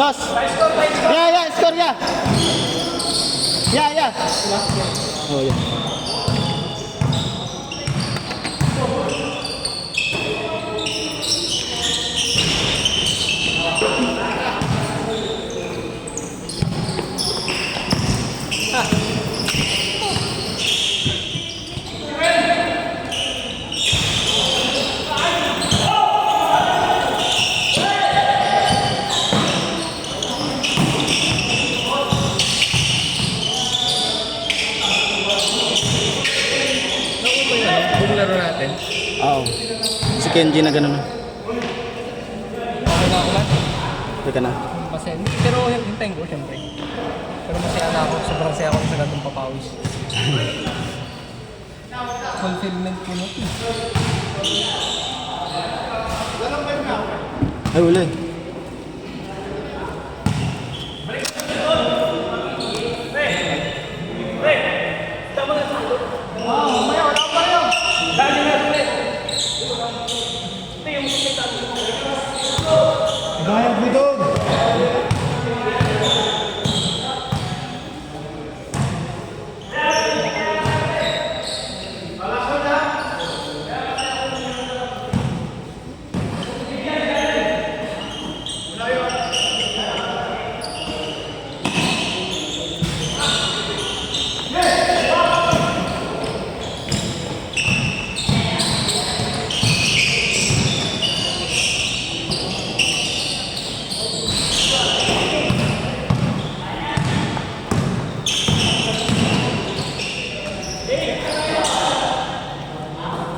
Cross. Yeah, score, yeah. Yeah. Oh, yeah. Yung laro natin. Oo. Si Kenji na gano'n. Okay na ako ba? Teka na. Masaya. Pero hintayin ko siyempre. Pero masaya na ako. Sobrang saya ako sa ganitong papawis. Fulfillment ko na ito. Ay, wala eh. Bayad mo doon!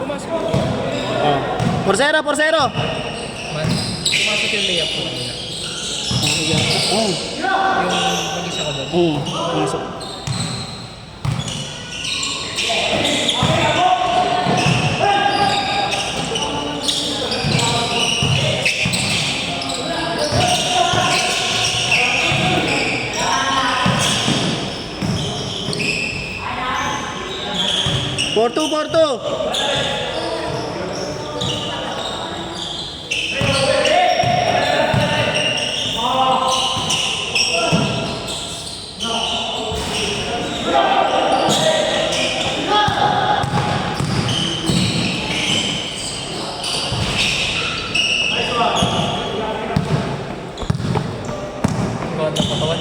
Pumasok. Oh. Porsero. Man, pumasok yung layup ko kanina. Oh. Yung mag-isa ko doon. Pumasok. Porto. Gawad ng katawan.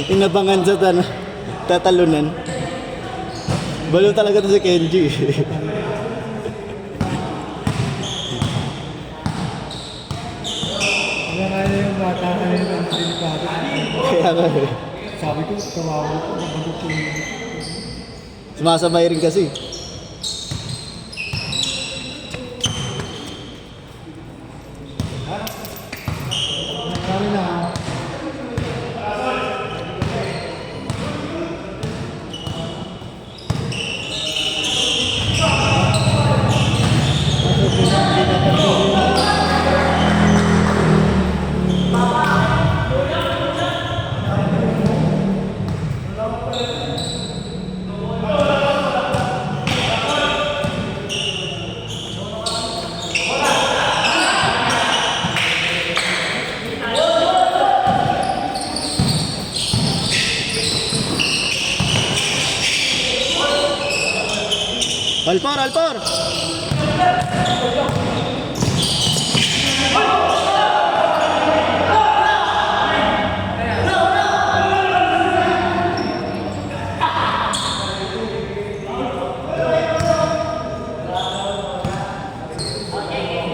Inabangan sa tatalunan. Balo talaga to si Kenji. Wala kaya yung bata kanina ng delikado. Kaya nga eh. Sabi ko, tawawan ko, mabagok ko yun. Sumasabay rin kasi. Kanina, Alpor.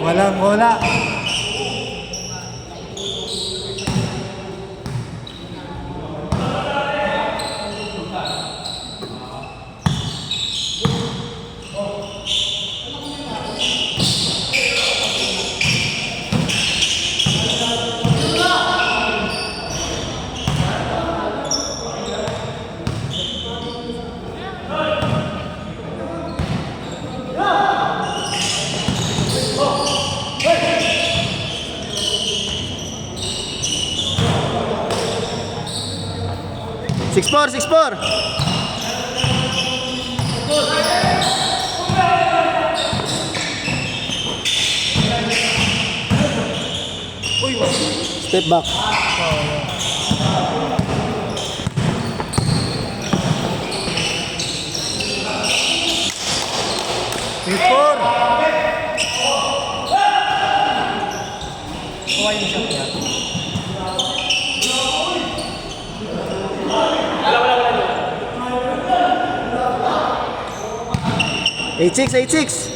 walang bola. Six four. Step back. Before. Kuha yung shot niya. 8-6.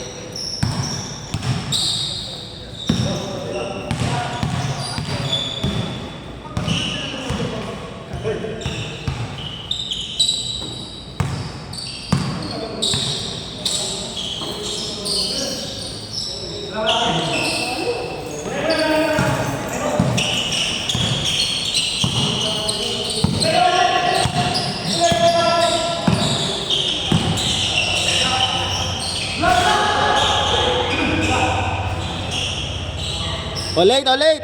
Ulit.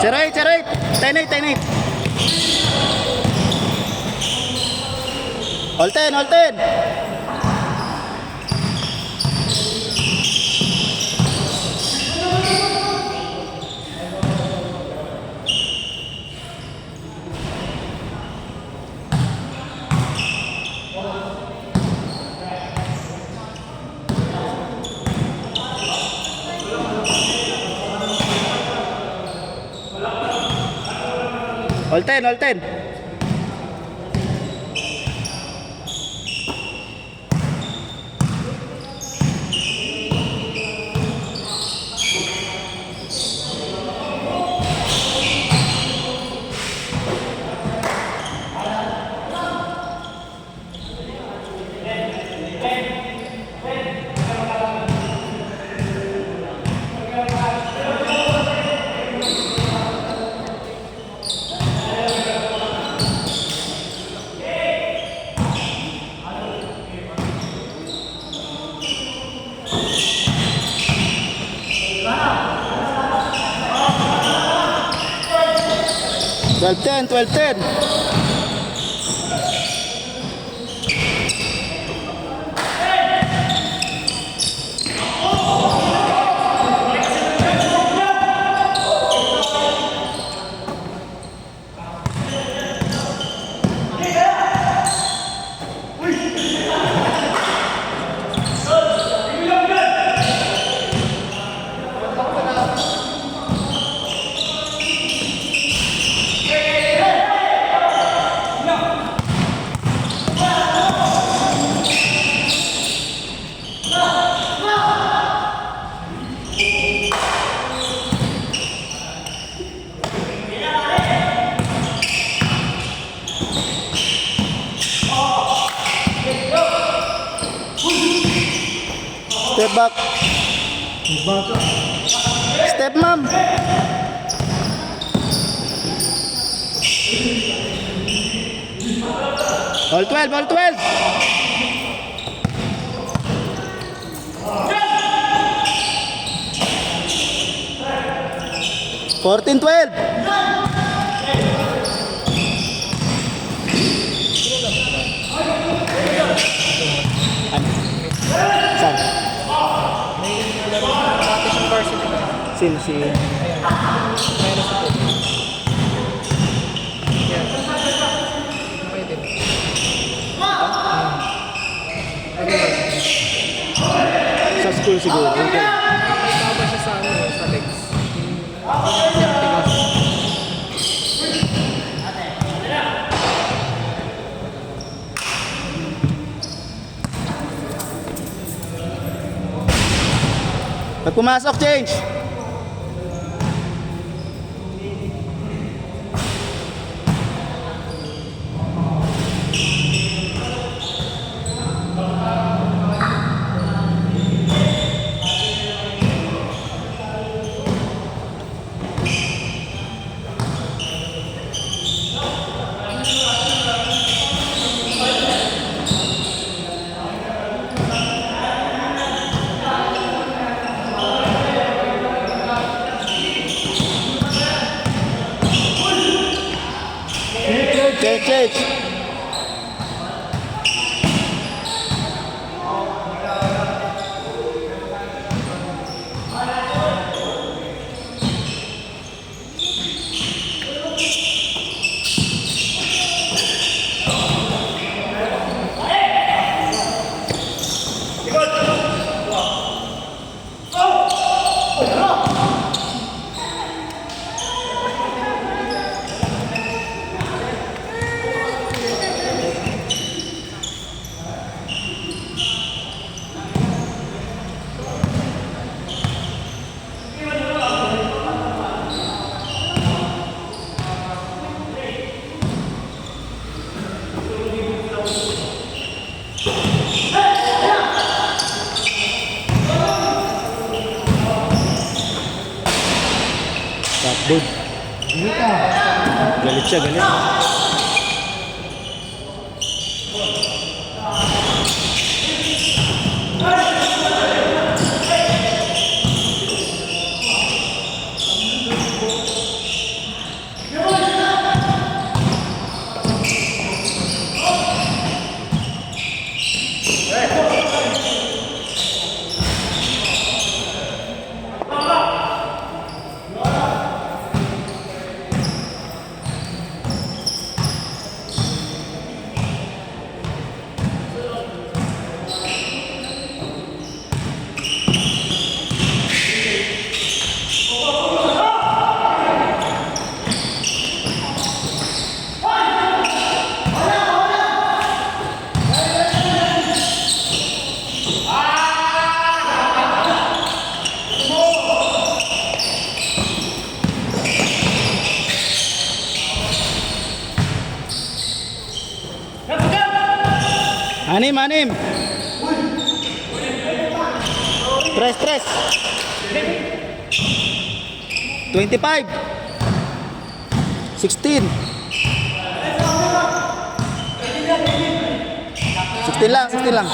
Cerait. 10-8. All 10. All 10. Twelve ten. Step back. Step ma'am. All 12. 14-12. Saan? May laro natin sa varsity ba? Sino si... Ayan. Minus 2. Yan. Pwede. Sa school siguro. Okay. Tama siya sa sa legs. Hindi niya tigas. Pag pumasok, change. change. Tapbod. Dito ka. Galit siya, galit. Anim, anim. Tres, tres. 25. 16. 16 lang, 16 lang.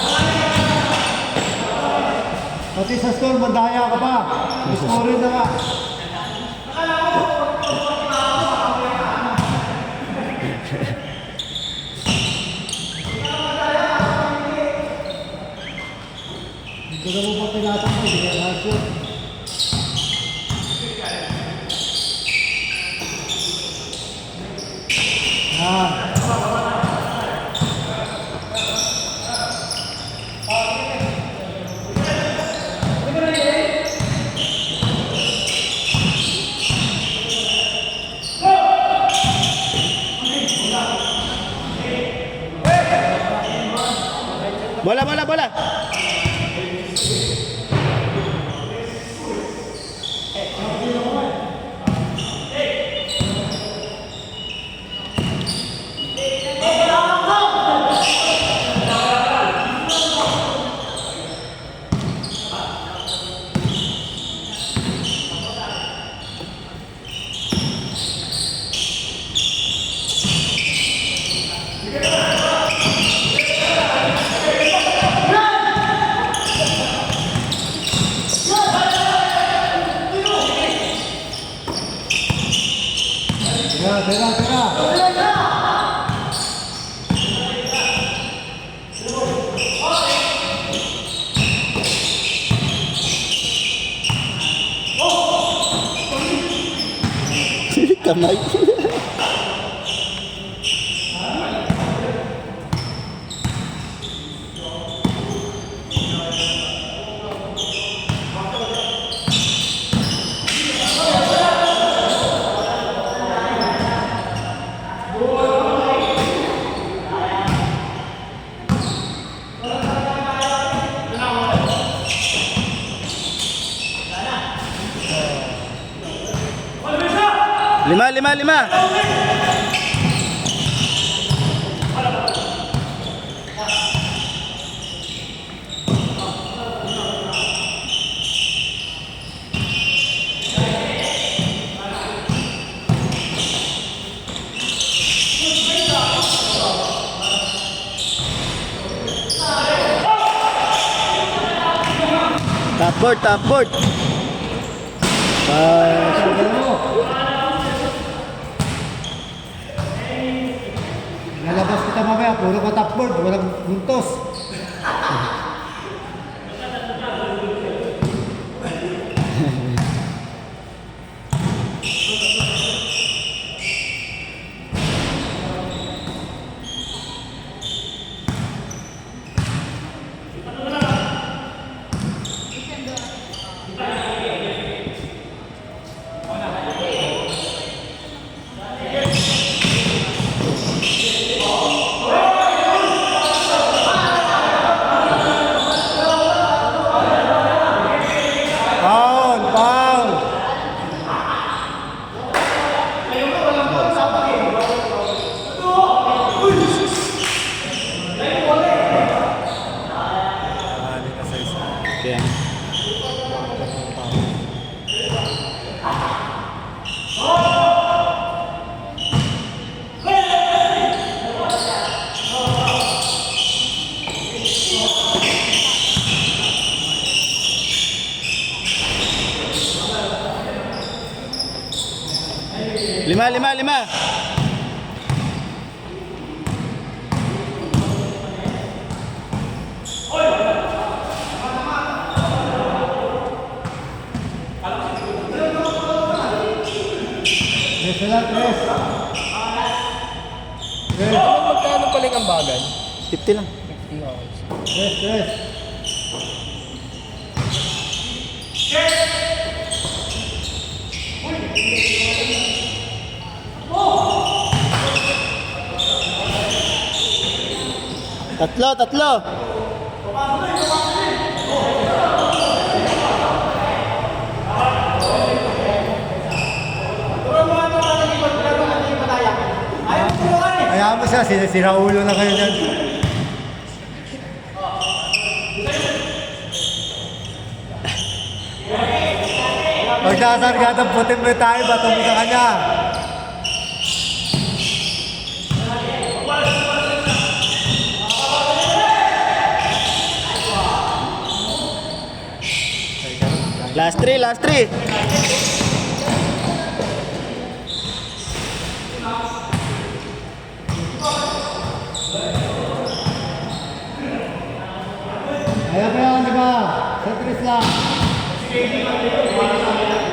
Pati sa store, mandaya ka pa. Score na nga. Hindi ka mo pa pinatang ko, hindi ka na-shoot. Bola, bola, bola. Tira. Kamay. Lima. Top board. Lalabas kita mamaya, puro ka tapboard, walang buntos. Foul! Foul! Kaya, lima. Tres na lang, tres. Tres, Magkano paling ang bagay? 50 lang. 50 hours. tres. Tatlo. Hayaan mo siya, sinasira ulo na kayo dyan. Pag nasargadang putin mo tayo, bato mo sa kanya. Last three. Ayan pa yan, di ba? Sa tres lang. Good.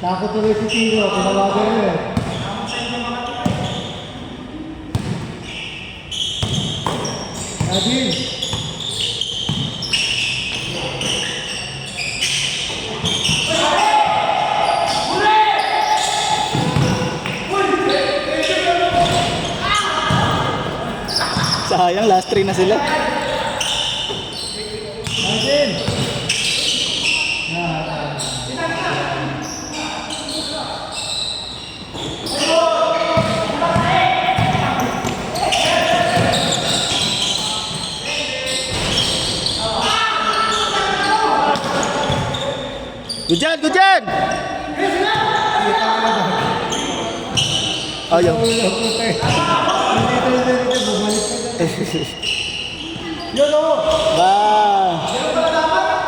Takot tuloy si Tino, pinawagan mo eh. Nadine! Sayang, last 3 na sila. Nadine! Good job. Ayaw. Dito, bumalik ka dyan. Yun o! Ba.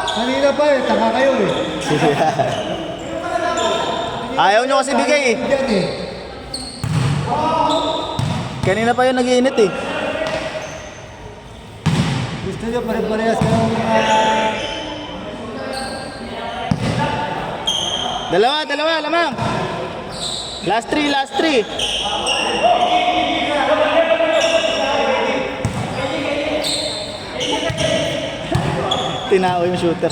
Kanina pa eh, taka kayo eh. Ayaw nyo kasi bigay eh. Yan eh. Kanina pa yun nag-iinit eh. Gusto nyo pare-parehas ka ng Dalawa, lamang. Last 3. Tinao yung shooter.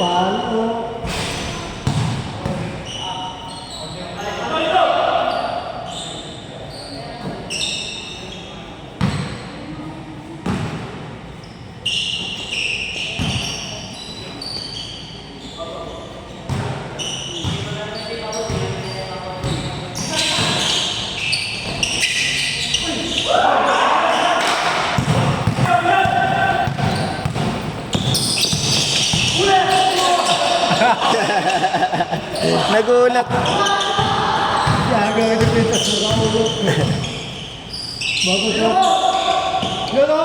palo. Nagulat. Gagawin yung pintas sa ulo. Bago siya. Yun o!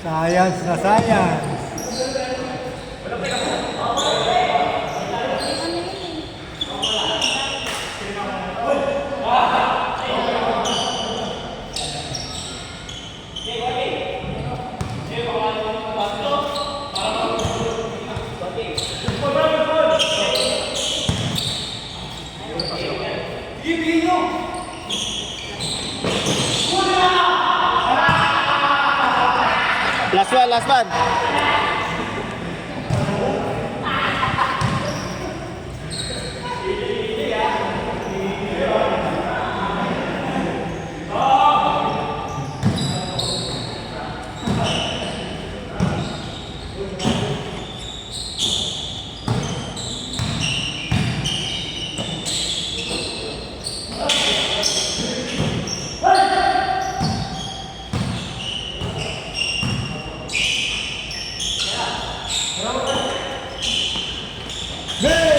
Science na science. Last one, last one. Hey!